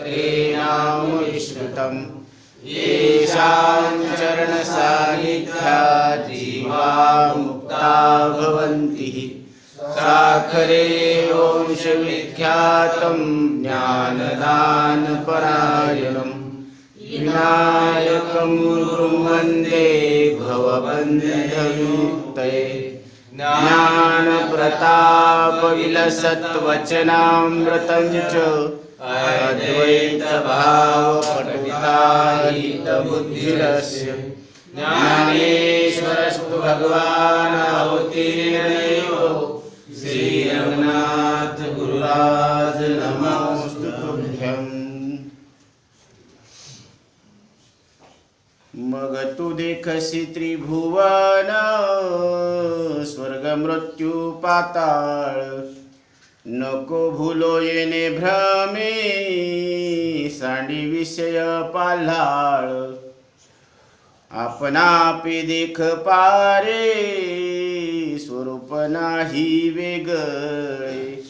नाम विश्रुतं येषां चरणसान्निध्यात् जीवा मुक्ता भवन्ति। साखरे वंशविख्यातं ज्ञानदानपरायणं विनायकं गुरुं वन्दे भवबन्धविमुक्तये। ज्ञानप्रतापविलसत्वचनामृतं च अद्वैतभावपटुताहितबुद्धिरस्य ज्ञानेश्वरस्तु भगवान् अवतीर्णदेवो श्रीरघुनाथ गुरुराज नमोस्तु तुभ्यं। मग तू देखसी त्रिभुवन स्वर्ग मृत्यू पाताळ, नको भूलो येणे भ्रमे सांडी विषय पाल्हाळ। आपणापे देख पारे स्वरूप नाही वेगळे,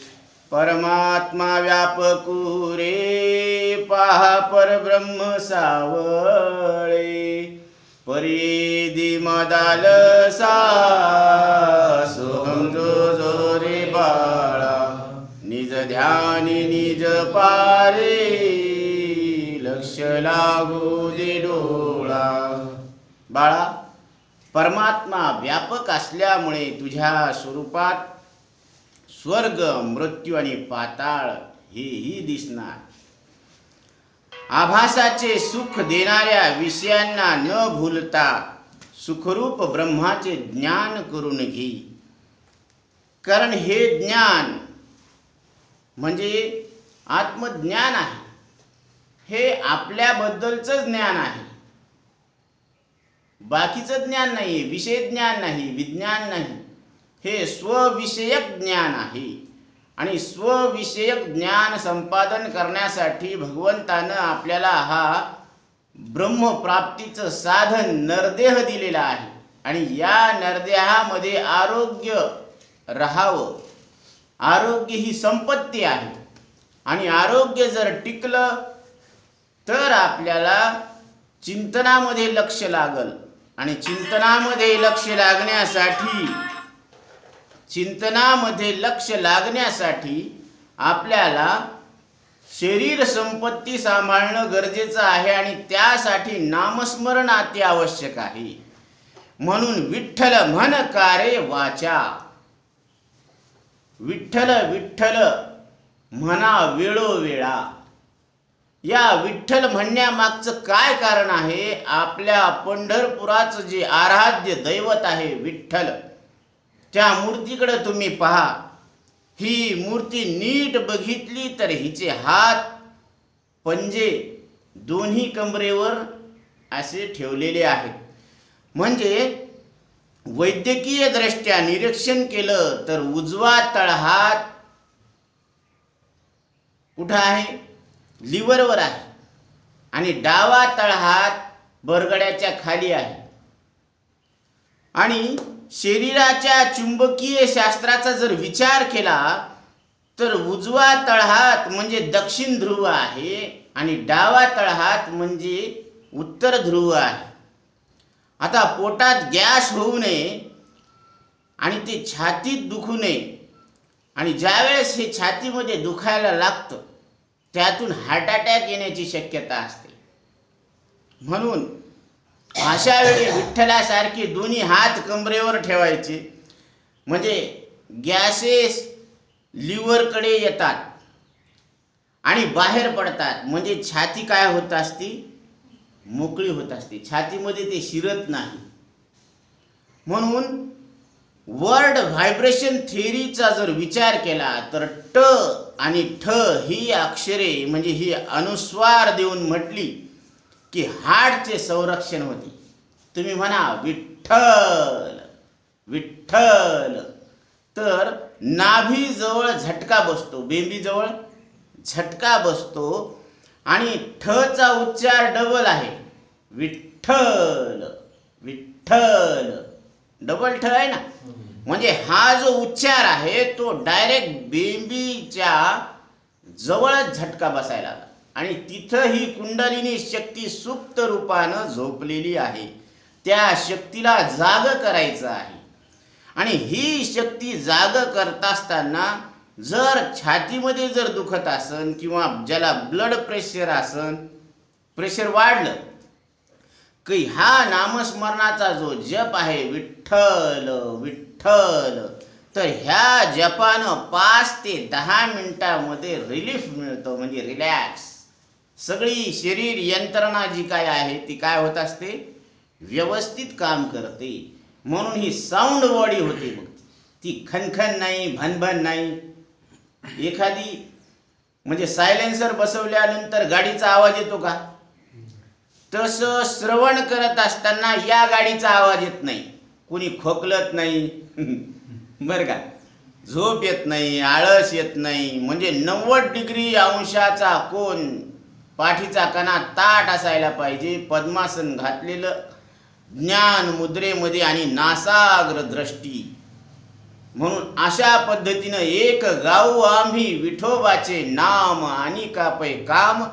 परमात्मा व्यापकू रे पहा परब्रह्म सावळे। परिदी मदालसा सोहम जो जो रे बाळा, निज ध्यानी निज पारे लक्ष लागू दे डोळा। बाळा, परमात्मा व्यापक असल्यामुळे तुझ्या स्वरूपात स्वर्ग मृत्यू आणि पाताळ हेही दिसणार। आभासाचे सुख देणाऱ्या विषयांना न भूलता सुखरूप ब्रह्माचे ज्ञान करून घे, कारण हे ज्ञान म्हणजे आत्मज्ञान आहे। हे आपल्याबद्दलचं ज्ञान आहे, बाकीचं ज्ञान नाही, विषय ज्ञान नाही, विज्ञान नाही। हे स्वविषयक ज्ञान आहे आणि स्वविषयक ज्ञान संपादन करण्यासाठी भगवंतानं आपल्याला हा ब्रह्मप्राप्तीचं साधन नरदेह दिलेला आहे आणि या नरदेहामध्ये आरोग्य राहावं। आरोग्य ही संपत्ती आहे आणि आरोग्य जर टिकलं तर आपल्याला चिंतनामध्ये लक्ष लागल आणि चिंतनामध्ये लक्ष लागण्यासाठी आपल्याला शरीर संपत्ती सांभाळणं गरजेचं आहे आणि त्यासाठी नामस्मरण अति आवश्यक आहे। म्हणून विठ्ठल म्हण कारे वाचा, विठ्ठल विठ्ठल म्हणा वेळोवेळा। या विठ्ठल म्हणण्यामागचं काय कारण आहे? आपल्या पंढरपुराचं जे आराध्य दैवत आहे विठ्ठल, त्या मूर्तीकडे तुम्ही पहा। ही मूर्ती नीट बघितली तर हिचे हात पंजे दोन्ही कमरेवर असे ठेवलेले आहेत। म्हणजे वैद्यकीय दृष्ट्या निरीक्षण केलं तर उजवा तळहात कुठं आहे? लिव्हरवर आहे आणि डावा तळहात बरगड्याच्या खाली आहे। आणि शरीराच्या चुंबकीय शास्त्राचा जर विचार केला तर उजवा तळहात म्हणजे दक्षिण ध्रुव आहे आणि डावा तळहात म्हणजे उत्तर ध्रुव आहे। आता पोटात गॅस होऊ नये आणि ते छातीत दुखू नये आणि ज्यावेळेस हे छातीमध्ये दुखायला लागतं त्यातून हार्ट अटॅक येण्याची शक्यता असते। म्हणून अशा वेळी विठ्ठलासारखे दोन्ही हात कमरेवर ठेवायचे, म्हणजे गॅसेस लिव्हरकडे येतात आणि बाहेर पडतात, म्हणजे छाती काय होत असती? मोकळी होत असते, छातीमध्ये ते शिरत नाही। म्हणून वर्ड व्हायब्रेशन थिअरीचा जर विचार केला तर ट आणि ठ ही अक्षरे म्हणजे ही अनुस्वार देऊन म्हटली की हार्टचे संरक्षण होते। तुम्ही म्हणा विठ्ठल विठ्ठल, तर नाभीजवळ झटका बसतो, बेंबीजवळ झटका बसतो आणि ठचा उच्चार डबल आहे, विठ्ठल विठ्ठल, डबल ठ आहे ना। म्हणजे हा जो उच्चार आहे तो डायरेक्ट बेंबीच्या जवळच झटका बसायला लागला। आणि तिथं ही कुंडलिनी शक्ती सुप्त रूपानं झोपलेली आहे. त्या शक्तीला जाग करायचं आहे. आणि ही शक्ती जाग करत असताना जर छातीमध्ये जर दुखत असन किंवा ज्याला ब्लड प्रेशर असन, प्रेशर वाढलं की हा नामस्मरणाचा जो जप आहे विठ्ठल विठ्ठल, तर ह्या जपानं 5 ते 10 मिनिटामध्ये रिलीफ मिळतो, म्हणजे रिलॅक्स. सगळी शरीर यंत्रणा जी काय आहे ती काय होत असते, व्यवस्थित काम करते. म्हणून ही साऊंड बॉडी होते. मग ती खनखन नाही, भनभन नाही. एखादी म्हणजे सायलेन्सर बसवल्यानंतर गाडीचा आवाज येतो का, तसं श्रवण करत असताना या गाडीचा आवाज येत नाही. कोणी खोकलत नाही बरं का, झोप येत नाही, आळस येत नाही. म्हणजे 90 डिग्री अंशाचा कोण, पाठीचा कणा ताट असायला पाहिजे, पद्मासन घातलेलं, ज्ञान मुद्रेमध्ये आणि नासाग्र दृष्टी. म्हणून अशा पद्धतीनं एक गाऊ आम्ही विठोबाचे नाम आणि का पै काम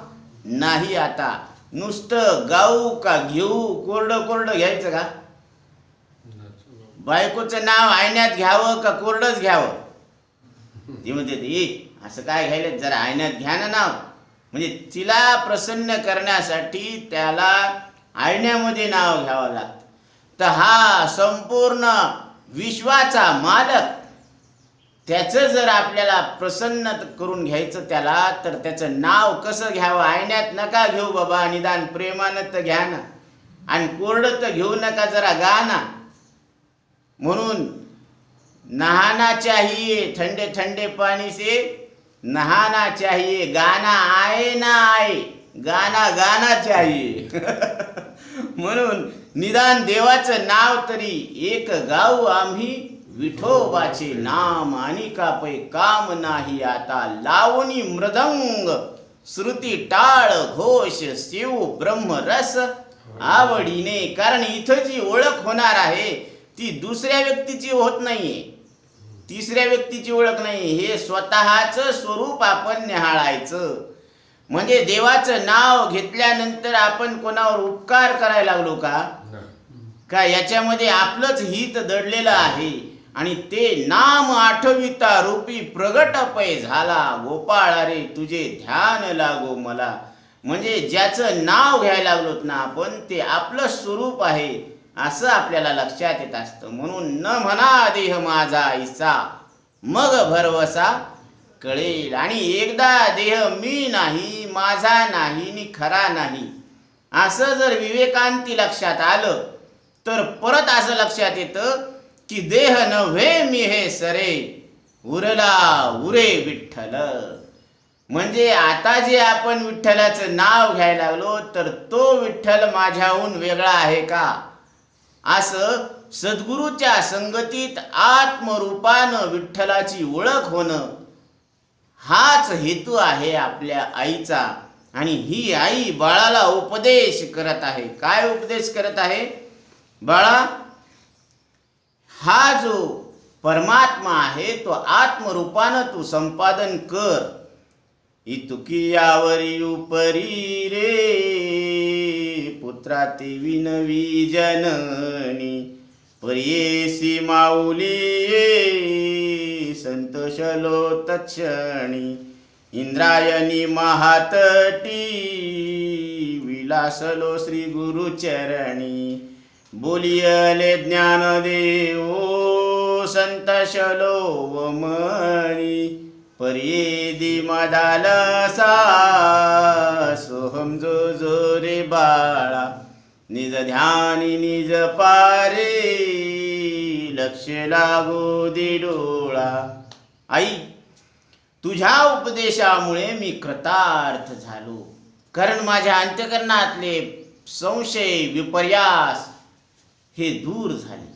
नाही. आता नुसतं गाऊ का घेऊ, कोरडं कोरडं घ्यायचं का, बायकोचं नाव आयण्यात घ्यावं का कोरडंच घ्यावं. ती म्हणते असं काय घ्यायला, जरा आयण्यात घ्या ना नाव. म्हणजे तिला प्रसन्न करण्यासाठी त्याला आयण्यामध्ये नाव घ्यावं लागतं. तर हा संपूर्ण विश्वाचा मालक, त्याचं जर आपल्याला प्रसन्न करून घ्यायचं त्याला, तर त्याचं नाव कसं घ्यावं. आयण्यात नका घेऊ बाबा, निदान प्रेमानं तर घ्या ना, आणि कोरडं तर घेऊ नका, जरा गा ना. म्हणून नहाना चाहिए ठंडे ठंडे पानी से, नहाना चाहिए, गाना आए ना आए, गाना गाना चाहिए म्हणून निदान देवाचं नाव तरी एक गाऊ आम्ही विठोबाचे नाम आणि का पै काम नाही. आता लावणी मृदंग श्रुती टाळ घोष शिव ब्रह्मरस आवडीने. कारण इथं जी ओळख होणार आहे ती दुसऱ्या व्यक्तीची होत नाहीये, तिसऱ्या व्यक्तीची ओळख नाही. हे स्वतःचं स्वरूप आपण निहाळायचं. म्हणजे देवाचं नाव घेतल्यानंतर आपण कोणावर उपकार करायला लागलो का याच्यामध्ये आपलंच हित दडलेलं आहे. आणि ते नाम आठविता रूपी प्रगट पै झाला, गोपाळ रे तुझे ध्यान लागो मला. म्हणजे ज्याचं नाव घ्यायला लागलोत ना आपण, ते आपलं स्वरूप आहे असं आपल्याला लक्षात येत असतं. म्हणून न म्हणा देह माझा ऐसा, मग भरवसा कळेल. आणि एकदा देह मी नाही, माझा नाही नि खरा नाही असं जर विवेकांती लक्षात आलं, तर परत असं लक्षात येतं की देह नव्हे मी हे सरे, उरला उरे विठ्ठल. म्हणजे आता जे आपण विठ्ठलाचं नाव घ्यायला लागलो, तर तो विठ्ठल माझ्याहून वेगळा आहे का, असं सद्गुरूच्या संगतीत आत्मरूपानं विठ्ठलाची ओळख होणं, हाच हेतू आहे आपल्या आईचा. आणि ही आई बाळाला उपदेश करत आहे. काय उपदेश करत आहे, बाळा हा जो परमात्मा आहे तो आत्मरूपानं तू संपादन कर. इतुकी यावरी उपरी रे पुत्रा ते विनवी जननी, पर्येसी माऊली संतोषलो तत्क्षणी, इंद्रायणी महातटी विलासलो श्री गुरुचरणी, बोलियले ज्ञानदेव संतोषलो वमणी, पर्येदी मदालसा सोहम जो जो रे बाळा, निज ध्यानी निज पारे लक्ष लागो दे डोळा. आई तुझ्या उपदेशामुळे मी कृतार्थ झालो, कारण माझ्या अंतःकरणातले संशय विपर्यास हे दूर झाले.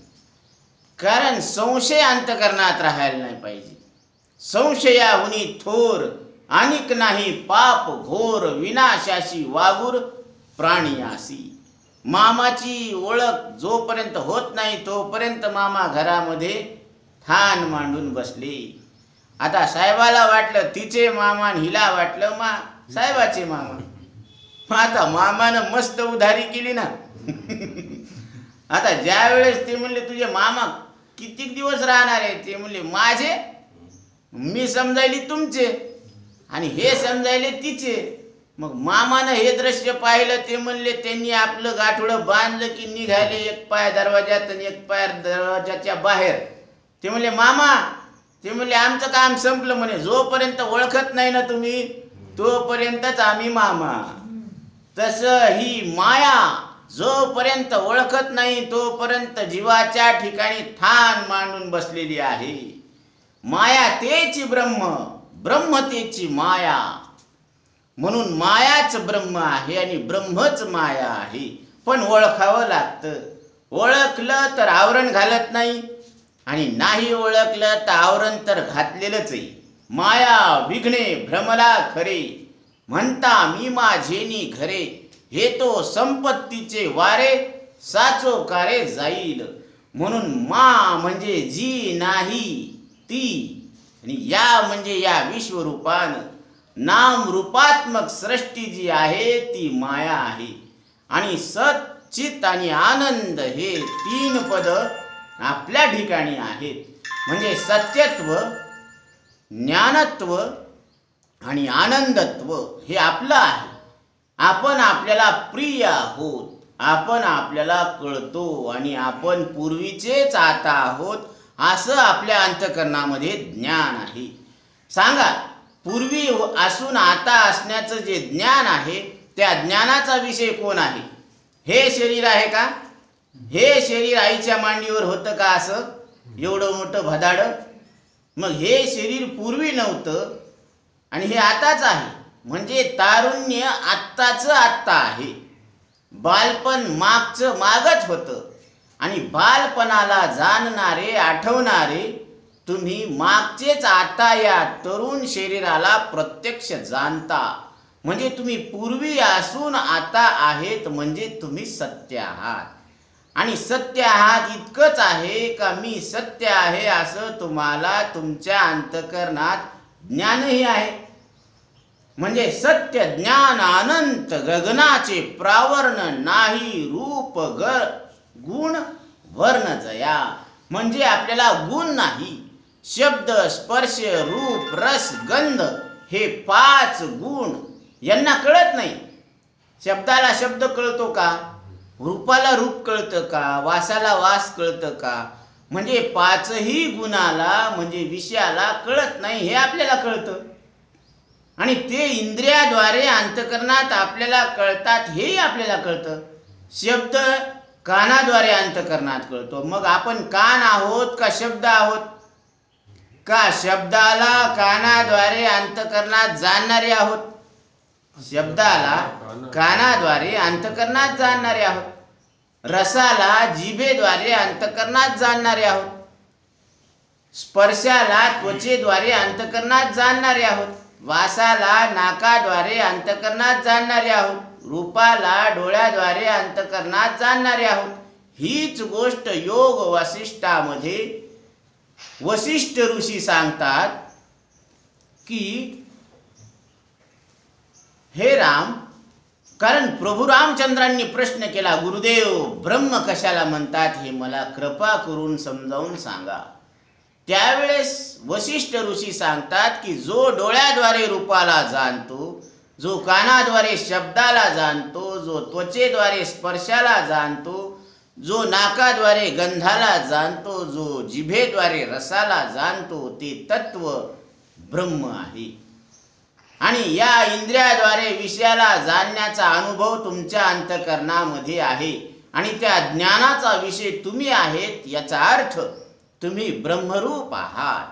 कारण संशय अंतःकरणात राहायला नाही पाहिजे. संशयाहुनी थोर अनिक नाही पाप घोर, विनाशाशी वागूर प्राणियासी. मामाची ओळख जोपर्यंत होत नाही तोपर्यंत मामा घरामध्ये ठाण मांडून बसले. आता साहेबाला वाटलं तिचे मामा, हिला वाटलं साहेबाचे मामा. आता मामानं मस्त उधारी केली ना. आता ज्या वेळेस ते म्हणले तुझे मामा किती दिवस राहणार आहे, ते म्हणले माझे, मी समजायली तुमचे आणि हे समजायले तिचे. मग मामानं हे दृश्य पाहिलं. ते म्हणले त्यांनी आपलं गाठोडं बांधलं की निघाले, एक पाय दरवाजात आणि एक पाय दरवाजाच्या बाहेर. ते म्हणले मामा, ते म्हणले आमचं काम संपलं म्हणे, जोपर्यंत ओळखत नाही ना तुम्ही तोपर्यंतच आम्ही मामा. तसं ही माया जोपर्यंत ओळखत नाही तोपर्यंत जीवाच्या ठिकाणी ठाण मांडून बसलेली आहे. माया तेची ब्रह्म, ब्रह्म तेची माया. म्हणून मायाच ब्रह्म आहे आणि ब्रह्मच माया आहे. पण ओळखावं लागतं. ओळखलं तर आवरण घालत नाही आणि नाही ओळखलं तर आवरण तर घातलेलंच आहे. माया विघ्ने भ्रमला खरे, म्हणता मी माझेनी घरे. हे तो संपत्तीचे वारे, साचो कारे जाईल. म्हणून मा म्हणजे जी नाही ती, आणि या म्हणजे या विश्वरूपानं नाम रूपात्मक सृष्टी जी आहे ती माया आहे. आणि सत चित आणि आनंद हे तीन पद आपल्या ठिकाणी आहेत. म्हणजे सत्यत्व, ज्ञानत्व आणि आनंदत्व हे आपलं आहे. आपण आपल्याला प्रिय आहोत, आपण आपल्याला कळतो आणि आपण पूर्वीचेच आता आहोत असं आपल्या अंतःकरणामध्ये ज्ञान आहे. सांगा, पूर्वी असून आता असण्याचं जे ज्ञान आहे त्या ज्ञानाचा विषय कोण आहे? हे शरीर आहे का? हे शरीर आईच्या मांडीवर होतं का असं एवढं मोठं भदाड? मग हे शरीर पूर्वी नव्हतं आणि हे आताच आहे. म्हणजे तारुण्य आत्ताचं आत्ता आहे. बालपण मागचं मागच होतं आणि बालपणाला जाणणारे, आठवणारे तुम्ही मागचेच आता या तरुण शरीराला प्रत्यक्ष जाणता. म्हणजे तुम्ही पूर्वी असून आता आहेत, म्हणजे तुम्ही सत्य आहात. आणि सत्य आहात इतकंच आहे का मी सत्य आहे असं तुम्हाला तुमच्या अंतःकरणात ज्ञानही आहे. म्हणजे सत्य ज्ञान अनंत गगनाचे प्रावरण नाही, रूप गुण वर्ण जया. म्हणजे आपल्याला गुण नाही, शब्द स्पर्श रूप रस गंध हे 5 गुण यांना कळत नाही. शब्दाला शब्द कळतो का? रूपाला रूप कळतं का? वासाला वास कळतं का? म्हणजे 5ही गुणाला म्हणजे विषयाला कळत नाही, हे आपल्याला कळतं. आणि ते इंद्रियाद्वारे अंतःकरणात आपल्याला कळतात, हेही आपल्याला कळतं. शब्द कानाद्वारे अंतःकरणात कळतो. मग आपण कान आहोत का शब्द आहोत? का शब्दाला कानाद्वारे अंतःकरणात जाणणारे आहोत? शब्दाला कानाद्वारे अंतःकरणात जाणणारे आहोत. रसाला जिभेद्वारे अंतःकरणात जाणणारे आहोत. स्पर्शाला त्वचेद्वारे अंतःकरणात जाणणारे आहोत. वासाला नाकाद्वारे अंतःकरणात जाणणारे आहोत. रूपाला डोळ्याद्वारे अंतःकरणात जाणणारे आहोत. हीच गोष्ट योग वसिष्ठामध्ये वसिष्ठ ऋषी सांगतात की हे राम, कारण प्रभू रामचंद्रांनी प्रश्न केला, गुरुदेव ब्रह्म कशाला म्हणतात हे मला कृपा करून समजावून सांगा. त्यावेळेस वसिष्ठ ऋषी सांगतात की जो डोळ्याद्वारे रूपाला जाणतो, जो कानाद्वारे शब्दाला जाणतो, जो त्वचेद्वारे स्पर्शाला जाणतो, जो नाकाद्वारे गंधाला जाणतो, जो जिभेद्वारे रसाला जाणतो, ते तत्व ब्रह्म आहे. आणि या इंद्रियाद्वारे विषयाला जाणण्याचा अनुभव तुमच्या अंतःकरणामध्ये आहे आणि त्या ज्ञानाचा विषय तुम्ही आहेत. याचा अर्थ तुम्ही ब्रह्मरूप आहात.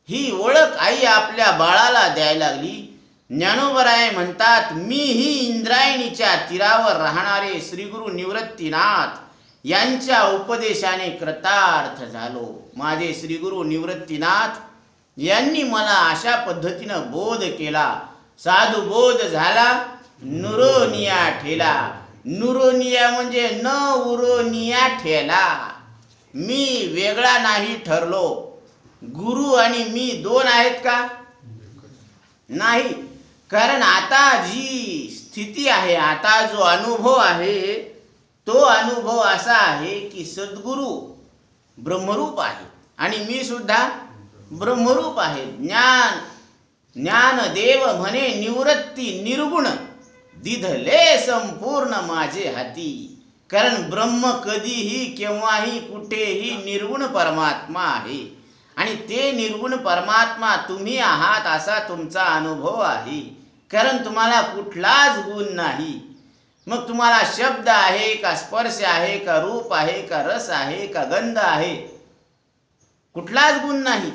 ही ओळख आई आपल्या बाळाला द्यायला लागली. ज्ञानोबराय म्हणतात, मी ही इंद्रायणीच्या तीरावर राहणारे श्रीगुरु निवृत्तीनाथ यांच्या उपदेशाने कृतार्थ झालो. माझे श्रीगुरु निवृत्तीनाथ यांनी मला अशा पद्धतीनं बोध केला. साधू बोध झाला, नुरोनिया ठेला. नुरोनिया म्हणजे न उरोनिया ठेला. मी वेगळा नाही ठरलो. गुरु आणि मी दोन आहेत का? नाही. कारण आता जी स्थिती आहे, आता जो अनुभव आहे, तो अनुभव असा आहे की सद्गुरू ब्रह्मरूप आहे आणि मी सुद्धा ब्रह्मरूप आहे. ज्ञानदेव म्हणे निवृत्ती निर्गुण, दिधले संपूर्ण माझे हाती. कारण ब्रह्म कधीही केव्हाही कुठेही निर्गुण परमात्मा आहे आणि ते निर्गुण परमात्मा तुम्ही आहात असा तुमचा अनुभव आहे. कारण तुम्हाला कुठलाच गुण नाही. मग तुम्हाला शब्द आहे का, स्पर्श आहे का, रूप आहे का, रस आहे का, गंध आहे, कुठलाच गुण नाही.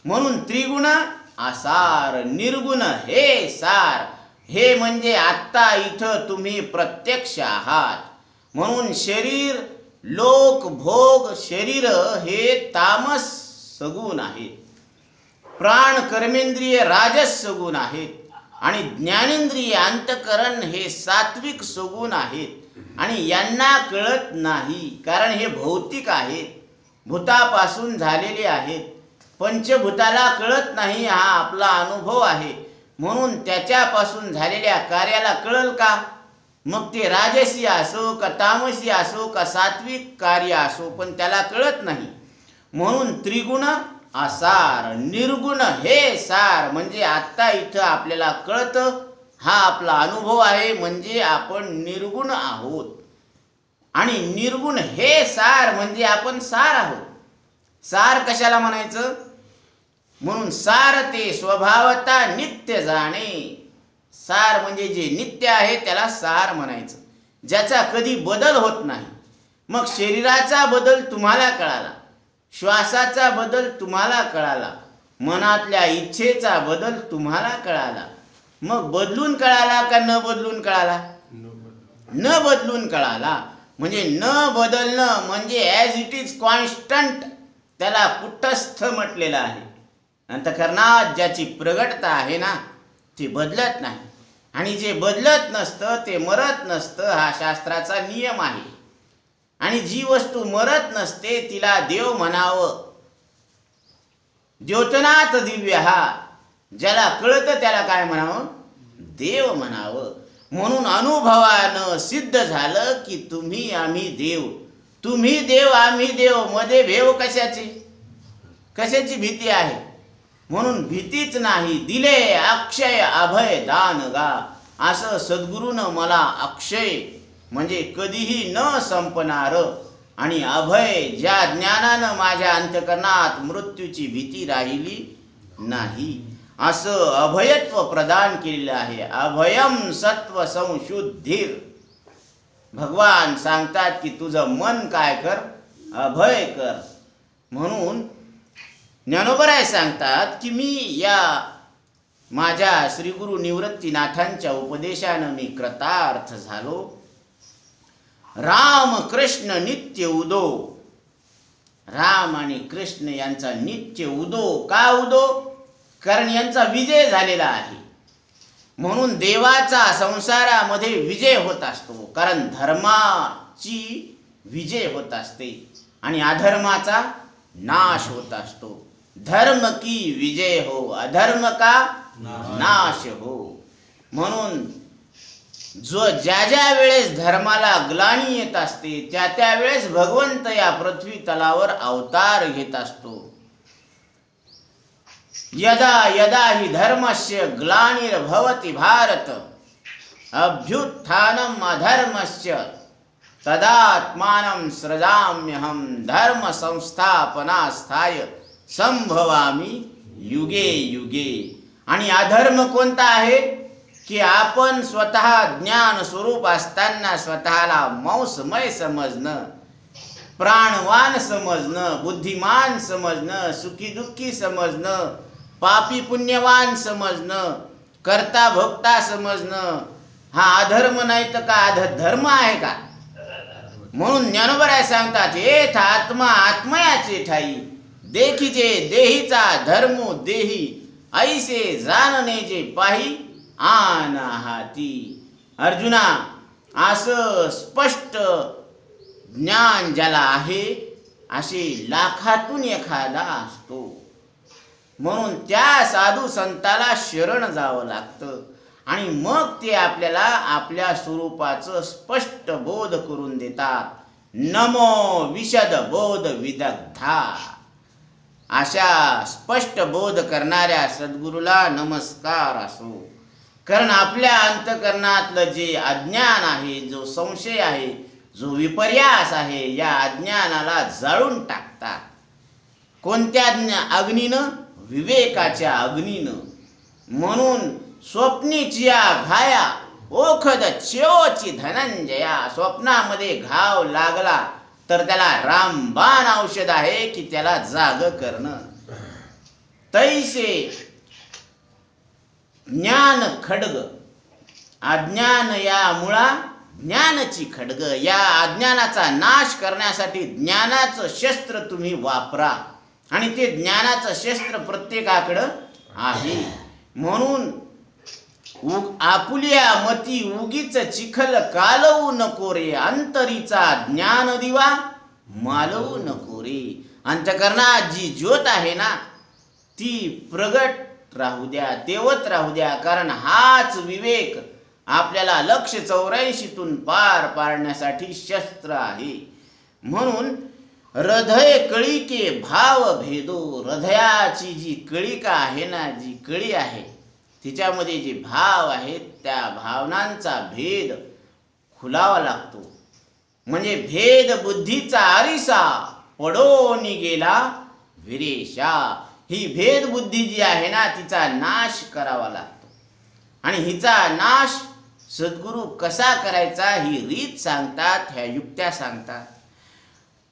म्हणून त्रिगुण आसार, निर्गुण हे सार. हे म्हणजे आत्ता इथं तुम्ही प्रत्यक्ष आहात. म्हणून शरीर, लोक, भोग, शरीर हे तामस सगुण आहेत. प्राण, कर्मेंद्रिय राजस सगुण आहेत आणि ज्ञानेंद्रिय अंतकरण हे सात्विक सगुण आहेत. आणि यांना कळत नाही कारण हे भौतिक आहेत, भूतापासून झालेले आहेत. पंचभूताला कळत नाही, हा आपला अनुभव आहे. म्हणून त्याच्यापासून झालेल्या कार्याला कळल का? मग ते राजसी असो का तामसी असो का सात्विक कार्य असो, पण त्याला कळत नाही. म्हणून त्रिगुण आसार, निर्गुण हे सार. म्हणजे आत्ता इथं आपल्याला कळतं, हा आपला अनुभव आहे, म्हणजे आपण निर्गुण आहोत. आणि निर्गुण हे सार म्हणजे आपण सार आहोत. सार कशाला म्हणायचं? म्हणून सार ते स्वभावता नित्य जाणे. सार म्हणजे जे नित्य आहे त्याला सार म्हणायचं, ज्याचा कधी बदल होत नाही. मग शरीराचा बदल तुम्हाला कळाला, श्वासाचा बदल तुम्हाला कळाला, मनातल्या इच्छेचा बदल तुम्हाला कळाला. मग बदलून कळाला का न बदलून कळाला? न बदलून कळाला. म्हणजे न बदलणं म्हणजे ॲज इट इज कॉन्स्टंट, त्याला कुटस्थ म्हटलेलं आहे. अंतःकरणात ज्याची प्रगटता आहे ना, ती बदलत नाही. आणि जे बदलत नसतं ते मरत नसतं, हा शास्त्राचा नियम आहे. आणि जी वस्तू मरत नसते तिला देव म्हणावं. द्योतनाथ दिव्य, हा ज्याला कळतं त्याला काय म्हणावं? देव म्हणावं. म्हणून अनुभवानं सिद्ध झालं की तुम्ही आम्ही देव, तुम्ही देव आम्ही देव. मध्ये भेव कशाची? कशाची भीती आहे? म्हणून भीतीच नाही. दिले अक्षय अभय दान गा. असं सद्गुरूनं मला अक्षय म्हणजे कधीही न संपणार आणि अभय, ज्या ज्ञानानं माझ्या अंतकरणात मृत्यूची भीती राहिली नाही, असं अभयत्व प्रदान केलेलं आहे. अभयम सत्व संशुद्धीर. भगवान सांगतात की तुझं मन काय कर? अभय कर. म्हणून ज्ञानोबराय सांगतात की मी या माझ्या श्रीगुरु निवृत्तीनाथांच्या उपदेशानं मी कृतार्थ झालो. राम कृष्ण नित्य उदो. राम आणि कृष्ण यांचा नित्य उदो. का उदो? कारण यांचा विजय झालेला आहे. म्हणून देवाचा संसारामध्ये विजय होत असतो, कारण धर्माची विजय होत असते आणि अधर्माचा नाश होत असतो. धर्म की विजय हो, अधर्म का नाश हो. म्हणून जो ज्या वेळेस धर्माला ग्लानी येत असते त्या वेळेस भगवंत या पृथ्वी तलावर अवतार घेत असतो. यदा यदा हि धर्मस्य ग्लानिर्भवति भारत अभ्युत्थानम् अधर्मस्य तदात्मानं सृजाम्यहं धर्म संस्थापनास्थाय संभवामि युगे युगे. आणि अधर्म कोणता आहे की आपण स्वतः ज्ञान स्वरूप असताना स्वतःला मौसमय समजणं, प्राणवान समजणं, बुद्धिमान समजणं, सुखी दुःखी समजणं, पापी पुण्यवान समजणं, कर्ता भोक्ता समजणं, हा अधर्म नाही तर का धर्म आहे का? म्हणून ज्ञानोबराय सांगतात, एथ आत्मा आत्मयाचे ठाई देखिजे देहीचा धर्मो देही ऐसे जाणणे जे पाही आन हाती. अर्जुना, असं स्पष्ट ज्ञान ज्याला आहे असे लाखातून एखादा असतो. म्हणून त्या साधू संताला शरण जावं लागतं आणि मग ते आपल्याला आपल्या स्वरूपाचं स्पष्ट बोध करून देतात. नमो विशद बोध विदग्धा. अशा स्पष्ट बोध करणाऱ्या सद्गुरूला नमस्कार असो. कारण आपल्या अंतकरणातलं जे अज्ञान आहे, जो संशय आहे, जो विपर्यास आहे, या अज्ञानाला जाळून टाकतात. कोणत्या अग्नीनं? विवेकाच्या अग्नीनं. म्हणून स्वप्नीच्या घाया ओखद च्योची धनंजया. स्वप्नामध्ये घाव लागला तर त्याला रामबाण औषध आहे की त्याला जाग करणं. तैसे ज्ञान खड्ग. अज्ञान या मुळा ज्ञानाची खड्ग. या अज्ञानाचा नाश करण्यासाठी ज्ञानाचं शस्त्र तुम्ही वापरा. आणि ते ज्ञानाचं शस्त्र प्रत्येकाकडं आहे. म्हणून आपुल्या मती उगीच चिखल कालवू नको रे. अंतरीचा ज्ञान दिवा मालवू नको रे. अंतकरणात जी ज्योत आहे ना, ती प्रगट राहू द्या, तेवत राहू द्या. कारण हाच विवेक आपल्याला लक्ष्य 84तून पार पाडण्यासाठी शस्त्र आहे. म्हणून हृदय कळिके भाव भेदो. हृदयाची जी कळिका आहे ना, जी कळी आहे, तिच्यामध्ये जे भाव आहेत त्या भावनांचा भेद खुलावा लागतो. म्हणजे भेद बुद्धीचा आरिसा पडोन गेला विरेशा. ही भेद बुद्धी जी आहे ना, तिचा नाश करावा लागतो. आणि हिचा नाश सद्गुरू कसा करायचा ही रीत सांगतात, ह्या युक्त्या सांगतात.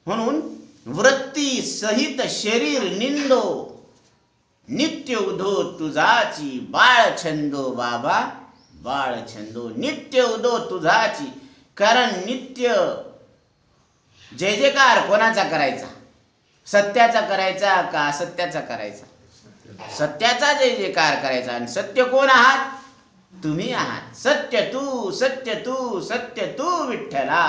म्हणून वृत्ती सहित शरीर निंदो नित्य उधो तुझाची. बाळ छंदो बाबा बाळ छंदो. नित्य उधो तुझाची. कारण नित्य जय जयकार कोणाचा करायचा? सत्याचा करायचा का असत्याचा करायचा? सत्याचा जय जयकार करायचा. आणि सत्य कोण आहात? तुम्ही आहात. सत्य तू सत्य तू सत्य तू विठ्ठला.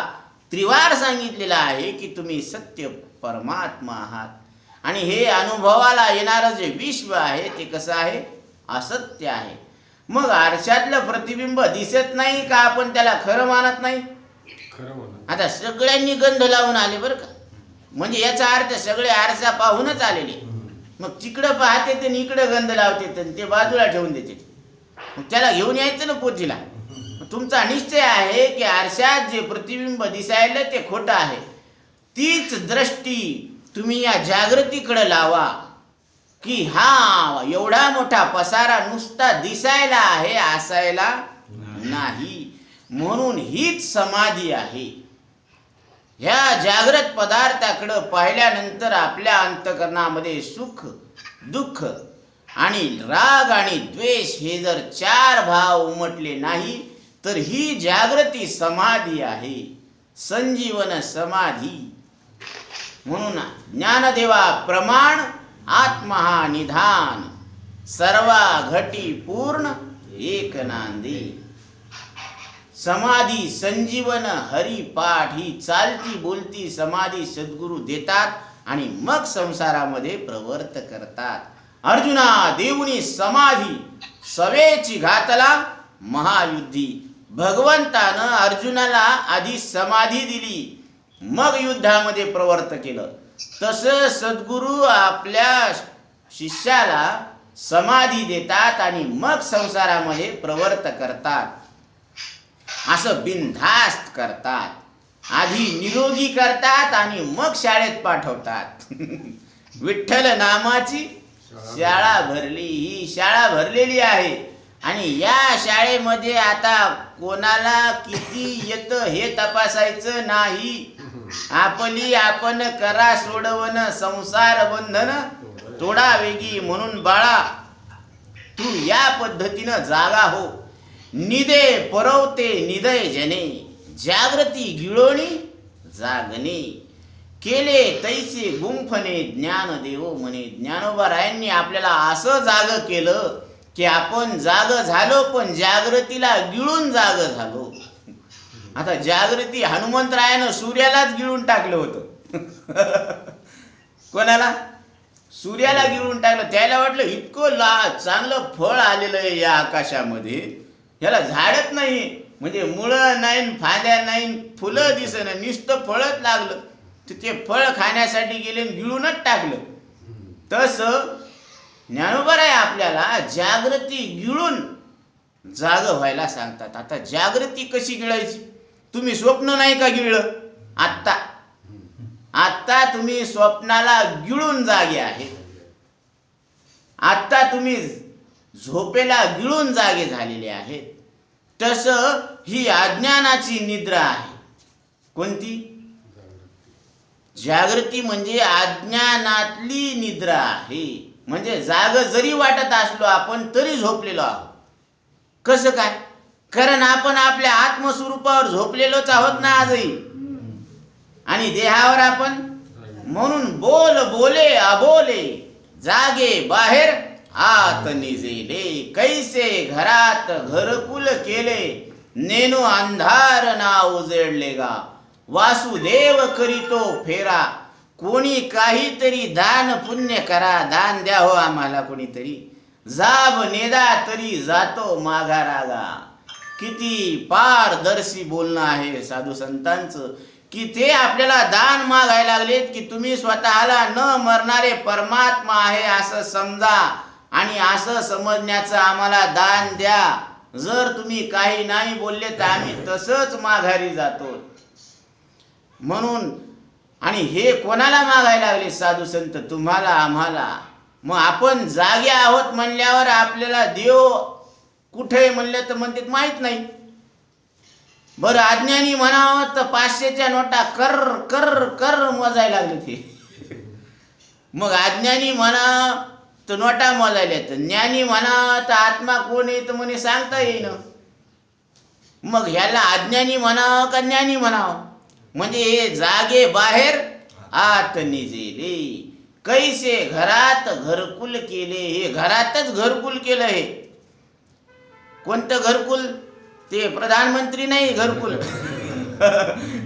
त्रिवार सांगितलेलं आहे की तुम्ही सत्य परमात्मा आहात. आणि हे अनुभवाला येणारं जे विश्व आहे ते कसं आहे? असत्य आहे. मग आरशातलं प्रतिबिंब दिसत नाही का आपण त्याला खरं मानत नाही? आता सगळ्यांनी गंध लावून आले बरं का. म्हणजे याचा अर्थ सगळे आरसा पाहूनच आलेले. मग तिकडं पाहते तर इकडं गंध लावते तर ते बाजूला ठेवून देते. मग त्याला घेऊन यायचं ना पोथीला. तुमचा निश्चय आहे की आरशात जे प्रतिबिंब दिसायला ते खोटं आहे. तीच दृष्टी तुम्ही या जागृतीकडे लावा की हा एवढा मोठा पसारा नुसता दिसायला आहे, असायला नाही. म्हणून हीच समाधी आहे. ह्या जागृत पदार्थाकडे पाहिल्यानंतर आपल्या अंतकरणामध्ये सुख दुःख आणि राग आणि द्वेष हे जर 4 भाव उमटले नाही तर ही जागृती समाधी आहे, संजीवन समाधी. म्हणून ज्ञानदेवा प्रमाण आत्महा निधान. सर्वा घटी पूर्ण एक नांदी. समाधी संजीवन हरिपाठ ही चालती बोलती समाधी सद्गुरू देतात आणि मग संसारामध्ये प्रवर्त करतात. अर्जुना देऊनी समाधी सवेची घातला महायुद्धी. भगवंतानं अर्जुनाला आधी समाधी दिली, मग युद्धामध्ये प्रवर्त केलं. तसं सद्गुरू आपल्या शिष्याला समाधी देतात आणि मग संसारामध्ये प्रवर्त करतात. असं बिनधास्त करतात. आधी निरोगी करतात आणि मग शाळेत पाठवतात. विठ्ठल नामाची शाळा भरली. ही शाळा भरलेली आहे. आणि या शाळेमध्ये आता कोणाला किती येतं हे तपासायचं नाही. आपली आपण करा सोडवण संसार बंधन तोडा वेगी. म्हणून बाळा तू या पद्धतीनं जागा हो. निदे परवते निदय जने. जागृती गिळोणी जागणे. केले तैसे गुंफणे ज्ञान देव म्हणे. ज्ञानोबा रायांनी आपल्याला असं जाग केलं की आपण जाग झालो पण जागृतीला गिळून जाग झालो. आता जागृती हनुमंतरायानं सूर्यालाच गिळून टाकलं होतं. कोणाला? सूर्याला गिळून टाकलं. त्याला वाटलं इतकं चांगलं फळ आलेलं आहे या आकाशामध्ये, ह्याला झाडच नाही, म्हणजे मुळं नाही, फांद्या नाही, फुलं दिसणं, नुसतं फळच लागलं. तर ते फळ खाण्यासाठी गेले गिळूनच टाकलं. तसं ज्ञानोबा आहे आपल्याला जागृती गिळून जाग व्हायला सांगतात. आता जागृती कशी गिळायची? तुम्ही स्वप्न नाही का गिळलं? आत्ता तुम्ही स्वप्नाला गिळून जागे आहे. आत्ता तुम्ही झोपेला गिळून जागे झालेले आहेत. तसं ही अज्ञानाची निद्रा आहे. कोणती? जागृती म्हणजे अज्ञानातली निद्रा आहे. म्हणजे जाग जरी वाटत असलो आपण तरी झोपलेलो आहोत. कसं काय? कारण आपण आपल्या आत्मस्वरूपावर झोपलेलोच आहोत ना आजही, आणि देहावर आपण. म्हणून बोल बोले अबोले, जागे बाहेर आत निजेले. कैसे घरात घरकुल केले, नेनो अंधार ना उजळलेगा. वासुदेव करीतो फेरा, कोणी काहीतरी दान पुण्य करा. दान द्या हो आम्हाला कोणीतरी. जाब नेदा तरी जातो माघारागा. किती पारदर्शी बोलणं आहे साधू संतांचं, की ते आपल्याला दान मागायला लागलेत की तुम्ही स्वतःला न मरणारे परमात्मा आहे असं समजा, आणि असं समजण्याचं आम्हाला दान द्या. जर तुम्ही काही नाही बोलले तर आम्ही तसंच माघारी जातो. म्हणून आणि हे कोणाला मागायला लागले साधू संत? तुम्हाला, आम्हाला. मग आपण जागे आहोत म्हणल्यावर आपल्याला देव कुठे म्हणलं तर म्हणतात माहित नाही. बरं अज्ञानी म्हणावं तर 500च्या नोटा कर कर कर मोजायला लागले ते. मग अज्ञानी म्हणा तर नोटा मोजायला, तर ज्ञानी म्हणा तर आत्मा कोण आहे तर म्हणे सांगता येईन. मग ह्याला अज्ञानी म्हणावं का ज्ञानी म्हणावं? म्हणजे हे जागे बाहेर आत निजेले. कैसे घरात घरकुल केले. हे घरातच घरकुल केलं. हे कोणतं घरकुल? ते प्रधानमंत्री नाही घरकुल.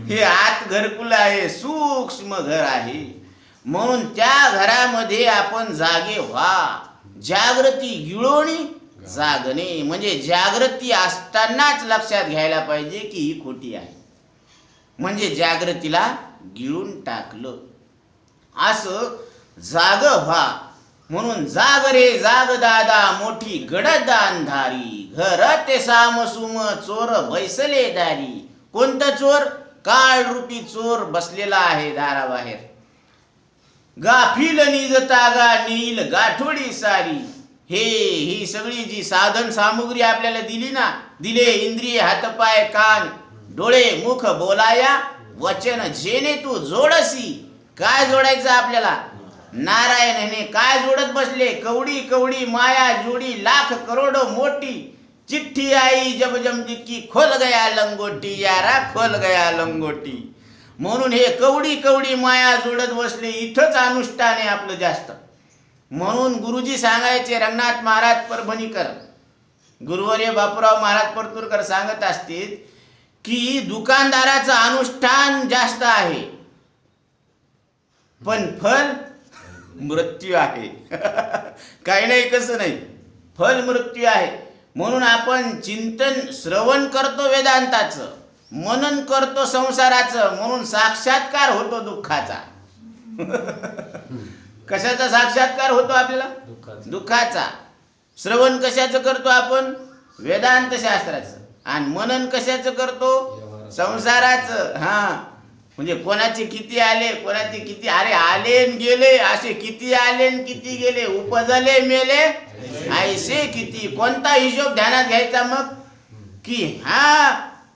हे आत घरकुल आहे, सूक्ष्म घर आहे. म्हणून त्या घरामध्ये आपण जागे व्हा. जागृती गिळोणी जागणे. म्हणजे जागृती असतानाच लक्षात घ्यायला पाहिजे की ही खोटी आहे. म्हणजे जागृतीला गिळून टाकलं. असं जाग व्हा. म्हणून जाग रे जाग दादा, मोठी गडद अंधारी. घर ते सामसुम चोर बैसले दारी. कोणता चोर? काळ रूपी चोर बसलेला आहे दाराबाहेर. गाफील निजता गा नील गाठोडी सारी. ही सगळी जी साधन सामुग्री आपल्याला दिली ना, दिले इंद्रिय हातपाय कान डोळे मुख बोलाया वचन जेने तू जोडसी. काय जोडायचं आपल्याला? नारायणने काय जोडत बसले? कवडी कवडी माया जोडी लाख करोड मोठी. चिठ्ठी आई जब जम की खोल गया लंगोटी, यारा खोल गया लंगोटी. म्हणून हे कवडी कवडी माया जोडत बसले. इथंच अनुष्ठान आहे आपलं जास्त. म्हणून गुरुजी सांगायचे, रंगनाथ महाराज परभणीकर, गुरुवर्य बापूराव महाराज परतूरकर सांगत असतील की दुकानदाराचं अनुष्ठान जास्त आहे पण फल मृत्यू आहे. काही नाही, कसं नाही, फल मृत्यू आहे. म्हणून आपण चिंतन श्रवण करतो वेदांताचं, मनन करतो संसाराचं, म्हणून साक्षात्कार होतो दुःखाचा. कशाचा साक्षात्कार होतो आपल्याला? दुःखाचा. श्रवण कशाचं करतो आपण? वेदांत शास्त्राचं. आणि मनन कशाचं करतो? संसाराचं. हा, म्हणजे कोणाचे किती आले, कोणाचे किती, अरे आले गेले, असे किती आले किती गेले, उपजले मेले ऐसे किती. कोणता हिशोब ध्यानात घ्यायचा मग? की हा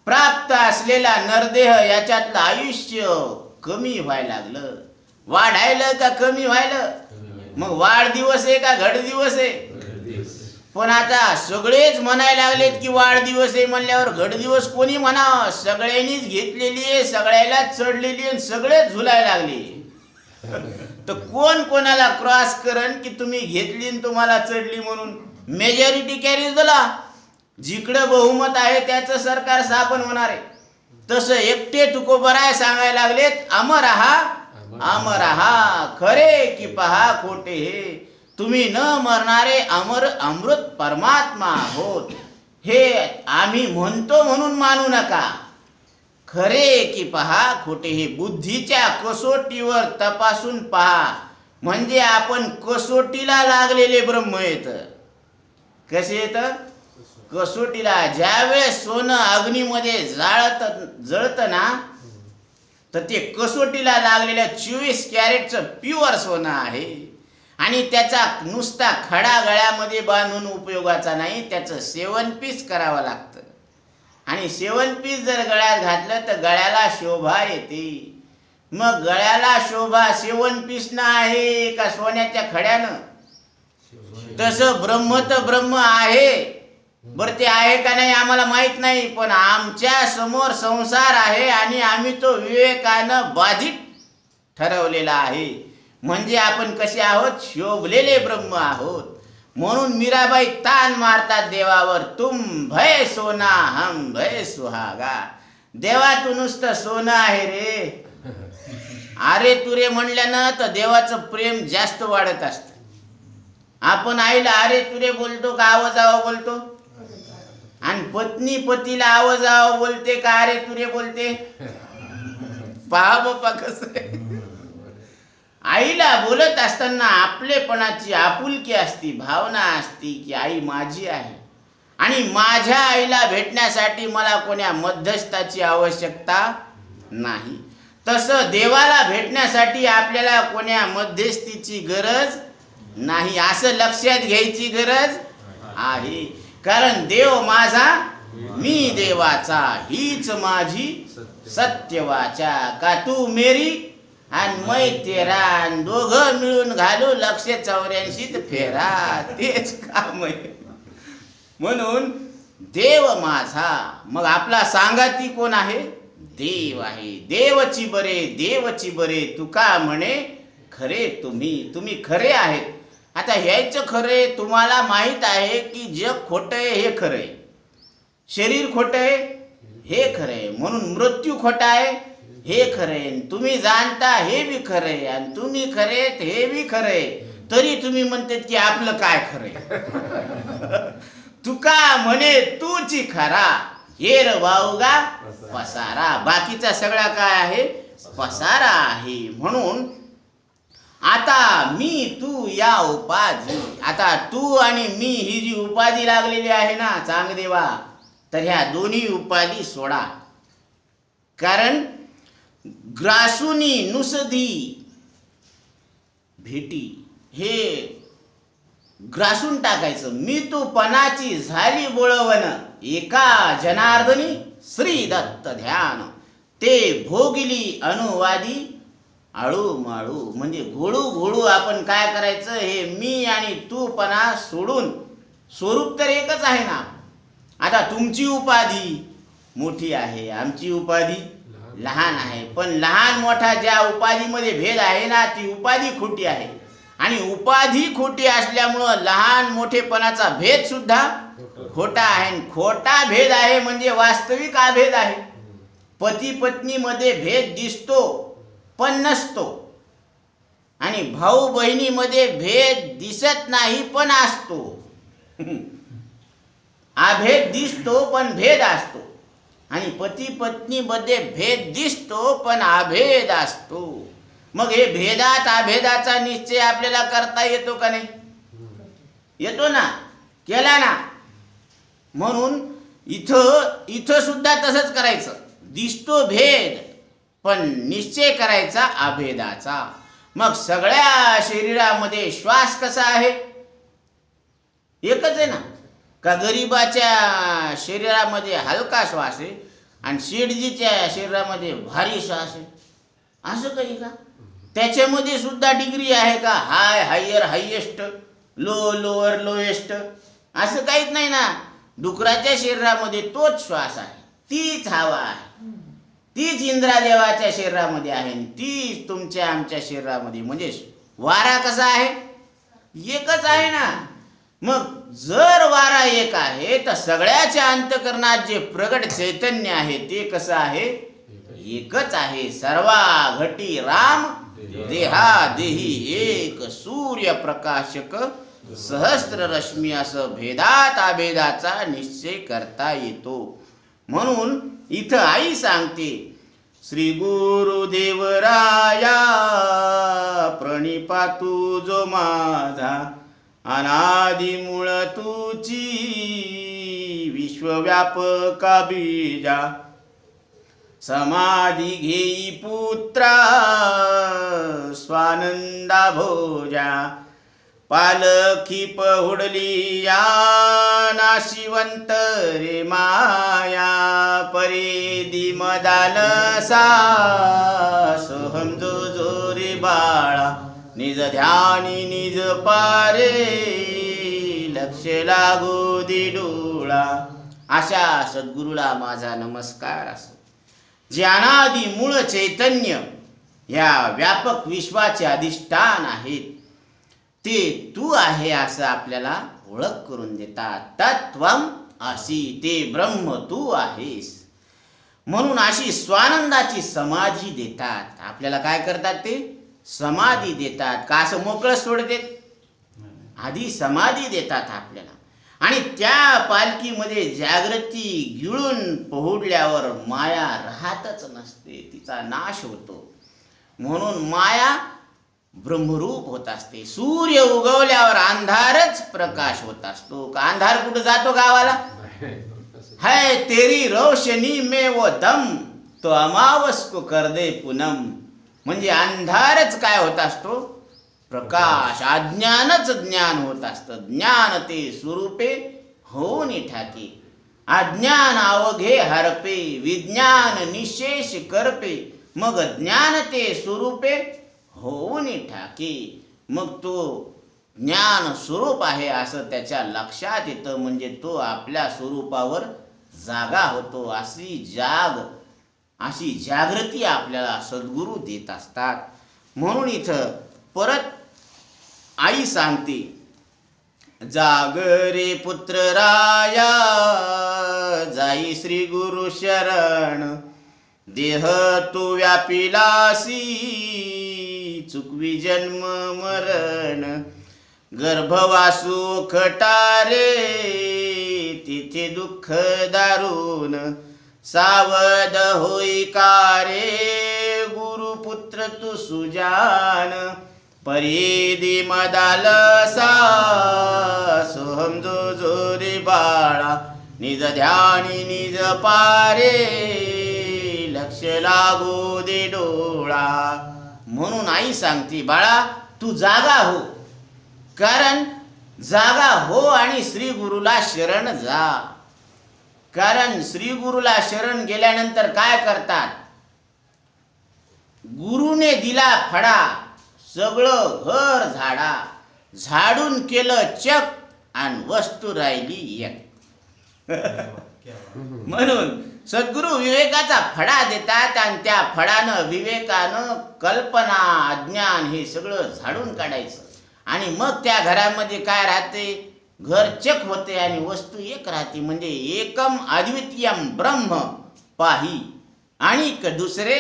प्राप्त असलेला नरदेह याच्यातलं आयुष्य कमी व्हायला लागलं, वाढायला का कमी व्हायला? मग वाढदिवस आहे का घडदिवस आहे? पण आता सगळेच म्हणायला लागलेत की वाढदिवस आहे म्हणल्यावर घडदिवस कोणी म्हणावं? सगळ्यांनीच घेतलेली आहे, सगळ्यालाच चढलेली आहे, सगळेच झुलायला लागले. तर कोण कोणाला क्रॉस करण की तुम्ही घेतली आणि तुम्हाला चढली म्हणून? मेजॉरिटी कॅरीज दिला. जिकडं बहुमत आहे त्याचं सरकार स्थापन होणार आहे. तसं एकटे तुकोबराय सांगायला लागलेत, अमर आहा अमर आहा, खरे की पहा खोटे हे, तुम्ही न मरणारे अमर अमृत परमात्मा आहोत. हे आम्ही म्हणतो म्हणून मानू नका. खरे की पहा खोटे हे बुद्धीच्या कसोटीवर तपासून पहा. म्हणजे आपण कसोटीला लागलेले ब्रह्म येत. कसे येत? कसोटीला. ज्यावेळेस सोनं अग्नीमध्ये जळत ना, तर ते कसोटीला लागलेल्या 24 कॅरेटचं प्युअर सोनं आहे. आणि त्याचा नुसता खडा गळ्यामध्ये बांधून उपयोगाचा नाही, त्याचं 7 पीस करावं लागतं. आणि 7 पीस जर गळ्यात घातलं तर गळ्याला शोभा येते. मग गळ्याला शोभा 7 पीसनं आहे का सोन्याच्या खड्यानं? तसं ब्रह्म तर ब्रह्म आहे. बरं ते आहे का नाही आम्हाला माहित नाही, पण आमच्या समोर संसार आहे आणि आम्ही तो विवेकानं बाधित ठरवलेला आहे. म्हणजे आपण कसे आहोत? शोभलेले ब्रह्म आहोत. म्हणून मीराबाई तान मारतात देवावर, तुम भय सोना हम भय सुहागा. देवा तू नुसतं सोनं आहे रे. अरे तुरे म्हणल्यानं तर देवाचं प्रेम जास्त वाढत असतं. आपण आईला अरे तुरे बोलतो का आवाजावं बोलतो? आणि पत्नी पतीला आवाजावं बोलते का अरे तुरे बोलते? पहा बापा कसं आहे. आईला बोलत असताना आपलेपणाची आपुलकी असती, भावना असती की आई माझी आहे आणि माझ्या आईला भेटण्यासाठी मला कोण्या मध्यस्थाची आवश्यकता नाही. तसं देवाला भेटण्यासाठी आपल्याला कोण्या मध्यस्थीची गरज नाही, असं लक्षात घ्यायची गरज आहे. कारण देव माझा मी देवाचा, हीच माझी सत्यवाचा. का तू मेरी आणि मै तेरा, दोघं मिळून घालू 184 फेरा, तेच काम आहे. म्हणून देव माझा. मग आपला सांगाती कोण आहे? देव आहे. देवची बरे देवची बरे तुका म्हणे खरे तुम्ही खरे आहेत. आता ह्याचं खरे तुम्हाला माहित आहे की जग खोटं आहे हे खरंय, शरीर खोटं आहे हे खरंय, म्हणून मृत्यू खोटा आहे हे खरंय, तुम्ही जाणता हे बी खरंय आणि तुम्ही खरेत हे बी खरंय. तरी तुम्ही म्हणतात की आपलं काय खरंय? तुका म्हणे तूची खरा, हेर वावगा पसारा. बाकीचा सगळा काय आहे? पसारा आहे. म्हणून आता मी तू या उपाधी, आता तू आणि मी ही जी उपाधी लागलेली आहे ना चांगदेवा, तर ह्या दोन्ही उपाधी सोडा. कारण ग्रासुनी नुसदी भेटी हे ग्रासून टाकायचं. मी तू पणाची झाली बोळवण, एका जनार्दनी श्री दत्त ध्यान. ते भोगिली अनुवादी आळू माळू. म्हणजे घोळू घोळू आपण काय करायचं? हे मी आणि तू पणा सोडून, स्वरूप तर एकच आहे ना. आता तुमची उपाधी मोठी आहे, आमची उपाधी लहान आहे. पण लहान मोठा ज्या उपाधीमध्ये भेद आहे ना, ती उपाधी खोटी आहे. आणि उपाधी खोटी असल्यामुळं लहान मोठेपणाचा भेद सुद्धा खोटा आहे. खोटा भेद आहे म्हणजे वास्तविक अभेद आहे. पती पत्नीमध्ये भेद दिसतो पण नसतो, आणि भाऊ बहिणीमध्ये भेद दिसत नाही पण असतो. अभेद दिसतो पण भेद असतो. आणि पती पत्नीमध्ये भेद दिसतो पण अभेद असतो. मग हे भेदात अभेदाचा निश्चय आपल्याला करता येतो का नाही? येतो ना, केला ना. म्हणून इथं सुद्धा तसंच करायचं. दिसतो भेद पण निश्चय करायचा अभेदाचा. मग सगळ्या शरीरामध्ये श्वास कसा आहे? एकच आहे ना. का गरिबाच्या शरीरामध्ये हलका श्वास आहे आणि शेठजीच्या शरीरामध्ये भारी श्वास आहे? असं काही का? त्याच्यामध्ये सुद्धा डिग्री आहे का? High higher highest, low lower lowest, असं काहीच नाही ना. डुकराच्या शरीरामध्ये तोच श्वास आहे, तीच हवा आहे, तीच इंद्रादेवाच्या शरीरामध्ये आहे, तीच तुमच्या आमच्या शरीरामध्ये. म्हणजे वारा कसा आहे? एकच आहे ना. मग जर वारा एक आहे तर सगळ्याच्या अंतःकरणात जे प्रगट चैतन्य आहे ते कसं आहे? एकच आहे. सर्वा घटी राम देहा देही एक, सूर्य प्रकाशक सहस्त्र रश्मी असं भेदात अभेदाचा निश्चय करता येतो. म्हणून इथं आई सांगते, श्री गुरुदेवराया प्रणिपा तुझो माझा, अनादि मूळ तुची विश्वव्यापका बीजा, समाधी घेई पुत्रा स्वानंदा भोजा, पालखी पहुडली या नाशिवंत रे माया, परेदी मदालसा सोहम जो जो रे बाळा, निज ध्यानी निज पारे लक्ष लागू दे डोळा. अशा सद्गुरूला माझा नमस्कार असो, जे अनादि मूळ चैतन्य या व्यापक विश्वाचे अधिष्ठान आहेत, ते तू आहे असं आपल्याला ओळख करून देतात. तत्वम असी, ते ब्रह्म तू आहेस. म्हणून अशी स्वानंदाची समाधी देतात. आपल्याला काय करतात? ते समाधी देतात. का असं मोकळं सोडतात? आधी समाधी देतात आपल्याला. आणि त्या पालखीमध्ये जागृती गिळून पहुडल्यावर माया राहतच नसते, तिचा नाश होतो. म्हणून माया ब्रह्मरूप होत असते. सूर्य उगवल्यावर अंधारच प्रकाश होत असतो. का अंधार कुठं जातो गावाला? है तेरी रोशनी में वो दम, तो अमावस को कर दे पूनम. म्हणजे अंधारच काय होत असतो? प्रकाश. अज्ञानच ज्ञान होत असतं. ज्ञान ते स्वरूपे होऊन ठाके. अज्ञान अवघे हरपे, विज्ञान निशेष करपे. मग ज्ञान ते स्वरूपे होऊन ठाके. मग तो ज्ञान स्वरूप आहे असं त्याच्या लक्षात येतं. म्हणजे तो आपल्या स्वरूपावर जागा होतो. अशी जागृती आपल्याला सद्गुरू देत असतात. म्हणून इथं परत आई सांगते, जाग रे पुत्र राया जाई श्री गुरु शरण, देह तू व्यापिलासी चुकवी जन्म मरण, गर्भवासू खटारे तिथे दुःख दारुण, सावध होई कारे गुरुपुत्र तू सुजान, परेदी मदालसा सोहम जो जो रे बाळा, निज ध्यानी निज पारे लक्ष लागू दे डोळा. म्हणून आई सांगते, बाळा तू जागा हो. कारण जागा हो आणि श्री गुरुला शरण जा. कारण श्री गुरुला शरण गेल्यानंतर काय करतात? गुरुने दिला फडा, सगळं घर झाडून केलं चक आणि वस्तू राहिली एक. म्हणून सद्गुरु विवेकाचा फडा देतात आणि त्या फडानं विवेकानं कल्पना अज्ञान हे सगळं झाडून काढायचं. आणि मग त्या घरामध्ये काय राहते? घर चक होते आणि वस्तू एक राहते. म्हणजे एकम अद्वितीयम ब्रह्म पाही आणि दुसरे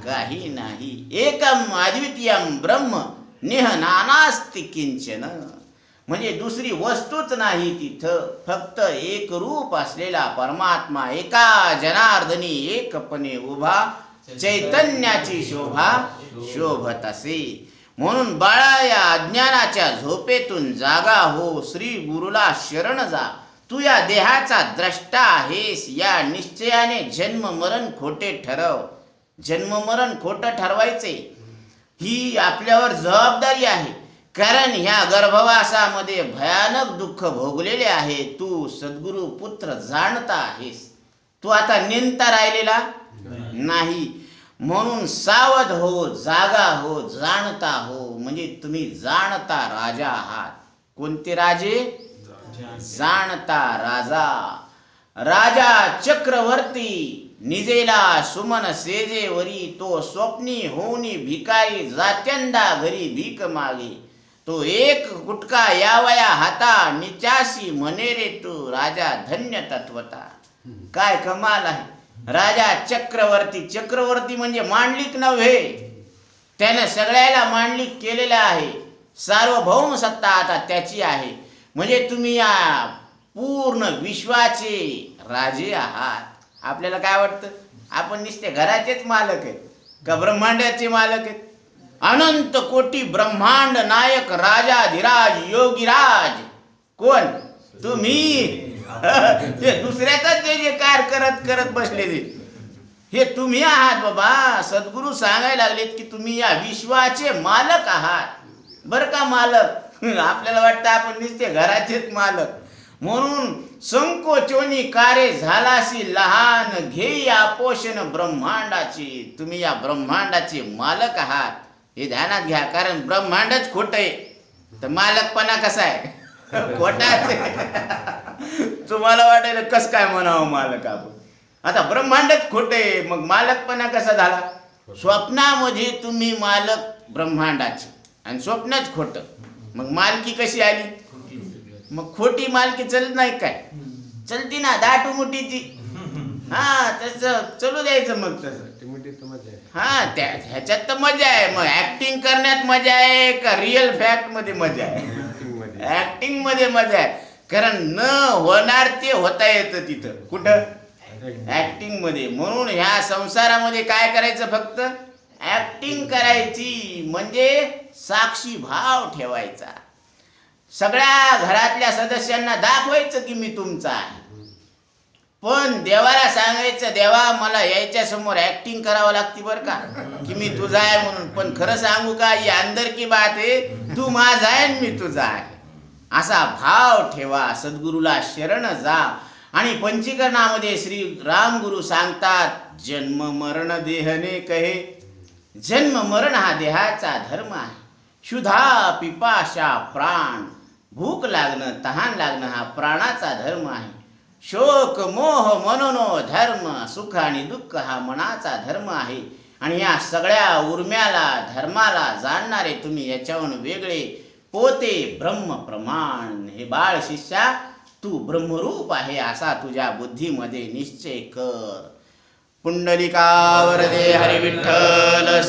काही नाही. एकम अद्वितीयम ब्रह्म नेह नानास्ति किंचन. म्हणजे दुसरी वस्तूच नाही तिथं, फक्त एक रूप असलेला परमात्मा एका जनार्दनी एकपणे उभा चैतन्याची शोभा शोभत असे. म्हणून बाळा या अज्ञानाच्या झोपेतून जागा हो, श्री गुरुला शरण जा. तू या देहाचा द्रष्टा आहेस. या निश्चयाने जन्म मरण खोटे ठरव. जन्म मरण खोटं ठरवायचे ही आपल्यावर जबाबदारी आहे. कारण ह्या गर्भवासामध्ये भयानक दुःख भोगलेले आहे. तू सद्गुरु पुत्र जाणता आहेस. तू आता निंता राहिलेला नाही. म्हणून सावध हो, जागा हो, जाणता हो. म्हणजे तुम्ही जाणता राजा आहात. कोणते राजे? जाणता राजा. राजा चक्रवर्ती निजेला सुमन सेजेवरी, तो स्वप्नी होनी भिकारी जात्यंदा घरी भीक मागे. तो एक गुटका यावया हाता निचासी म्हणे रे तू राजा धन्य तत्वता. काय कमाल आहे. राजा चक्रवर्ती. चक्रवर्ती म्हणजे मांडलिक नव्हे, त्याने सगळ्याला मांडलिक केलेला आहे. सार्वभौम सत्ता आता त्याची आहे. म्हणजे तुम्ही या पूर्ण विश्वाचे राजे आहात. आपल्याला काय वाटतं, आपण नुसते घराचेच मालक आहेत का ब्रह्मांडाचे मालक आहेत? अनंत कोटी ब्रह्मांड नायक राजाधिराज योगीराज कोण? तुम्ही. ते दुसऱ्याचाच जे कार्य करत करत बसले हे तुम्ही आहात बाबा. सद्गुरू सांगायला लागलेत की तुम्ही या विश्वाचे मालक आहात. बरं का मालक? आपल्याला वाटतं आपण नुसते घराचेच मालक. म्हणून संकोचोनी कार्य झालासी लहान घेई आपोषण ब्रह्मांडाची. तुम्ही या ब्रह्मांडाचे मालक आहात हे ध्यानात घ्या. कारण ब्रह्मांडच खोट आहे तर मालकपणा कसा आहे? खोटाच आहे. तुम्हाला वाटायला कस काय म्हणावं मालक आपण? आता ब्रह्मांडच खोट आहे मग मालकपणा कसा झाला? स्वप्नामध्ये तुम्ही मालक ब्रह्मांडाचे आणि स्वप्नच खोट, मग मालकी कशी आली? मग खोटी मालकी चलत नाही काय? चलती ना दाटू मुठीची. हा तसं चलू द्यायचं. मग तसं हा ह्याच्यात तर मजा आहे. मग ऍक्टिंग करण्यात मजा आहे का रिअल फॅक्ट मध्ये मजा आहे? ऍक्टिंग मध्ये मजा आहे. कारण न होणार ते होता येतं तिथं. कुठं? ऍक्टिंग मध्ये. म्हणून ह्या संसारामध्ये काय करायचं? फक्त ऍक्टिंग करायची. म्हणजे साक्षी भाव ठेवायचा. सगळ्या घरातल्या सदस्यांना दाखवायचं की मी तुमचा आहे. पण देवाला सांगायचं देवा मला यायच्या समोर ऍक्टिंग करावं लागते बरं का की मी तुझा आहे म्हणून. पण खरं सांगू का ही अंदर की बात आहे, तू माझा आहे मी तुझा आहे असा भाव ठेवा. सद्गुरूला शरण जा. आणि पंचीकरणामध्ये श्री राम गुरु सांगतात जन्म मरण देहने कहे. जन्म मरण हा देहाचा धर्म आहे. क्षुधा पिपाशा प्राण, भूक लागणं तहान लागणं हा प्राणाचा धर्म आहे. शोक मोह मनोनो धर्म, सुख आणि दुःख हा मनाचा धर्म आहे. आणि या सगळ्या उर्म्याला धर्माला जाणणारे तुम्ही याच्याहून वेगळे पोते ब्रह्म प्रमाण. हे बाळ शिष्या तू ब्रह्मरूप आहे असा तुझ्या बुद्धीमध्ये निश्चय कर. पुंडलिकावरदे हरी विठ्ठल.